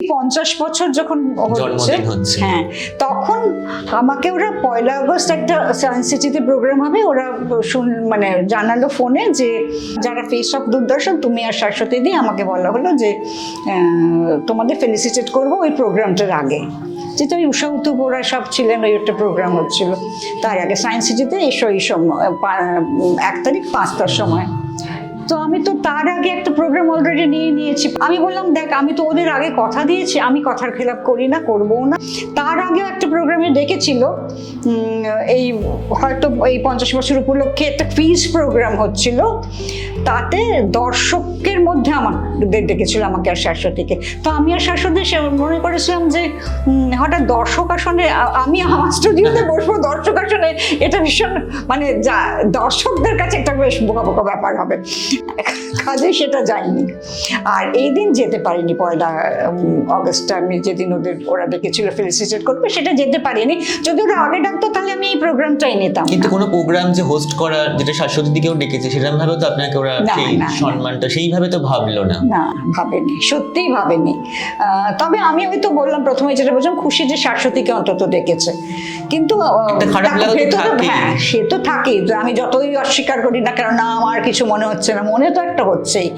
50 বছর যখন জন্মদিন হচ্ছে। হ্যাঁ, তখন আমাকে ওরা 1 আগস্ট একটা সায়েন্স সিটিতে প্রোগ্রাম হবে, ওরা মানে জানালো ফোনে যে যারা ফেস অফ দূরদর্শন, তুমি আর শাশ্বতী দি, আমাকে বলা হলো যে তোমাদের ফেলিসিটেট করবো ওই প্রোগ্রামটার আগে, যেটা ওই উষা উতুপ ওরা সব ছিলেন, ওই একটা প্রোগ্রাম হচ্ছিল তার আগে সায়েন্স সিটিতে এসো এই সময় 1 তারিখ 5টার সময়। তো আমি তো তার আগে একটা প্রোগ্রাম অলরেডি নিয়েছি। আমি বললাম দেখ, আমি তো ওদের আগে কথা দিয়েছি, আমি কথার খেলাপ করি না, করবও না। তার আগেও একটা প্রোগ্রামে ডেকেছিল, এই হয়তো এই 50 বছর উপলক্ষে একটা কুইজ প্রোগ্রাম হচ্ছিল, তাতে দর্শকের মধ্যে আমাদের ডেকেছিল, আমাকে আর শাশ্বতীকে। তো আমি আর শাশ্বতী মনে করেছিলাম যে হঠাৎ দর্শক আসনে, আমি আমার স্টুডিওতে বসবো দর্শক আসনে, এটা ভীষণ মানে দর্শকদের কাছে একটা বেশ বোকা বোকা ব্যাপার হবে, কাজে সেটা যায়নি। আর এই দিন যেতে পারিনি, 1 আগস্টে আমি যেদিন ওরা ডেকেছিল ফেলিসিটেট করবে, সেটা যেতে পারিনি। যদি ওরা আগে ডাকতো তাহলে আমি এই প্রোগ্রামটাই নিতাম। কিন্তু কোনো প্রোগ্রাম যে হোস্ট করা, যেটা শাশ্বতী দিকেও ডেকেছে, সেরকম ভাবে তো আপনাকে ওরা সেই সম্মানটা সেইভাবে তো ভাবলো না। না, ভাবেনি, সত্যিই ভাবেনি। তবে আমি ওই তো বললাম প্রথমে যেটা বলছিলাম, খুশি যে শাশ্বতীকে অন্তত ডেকেছে, কিন্তু হ্যাঁ, সে তো থাকেই, আমি যতই অস্বীকার করি না কেন, না আমার কিছু মনে হচ্ছে না, মনে তো একটা হচ্ছেই।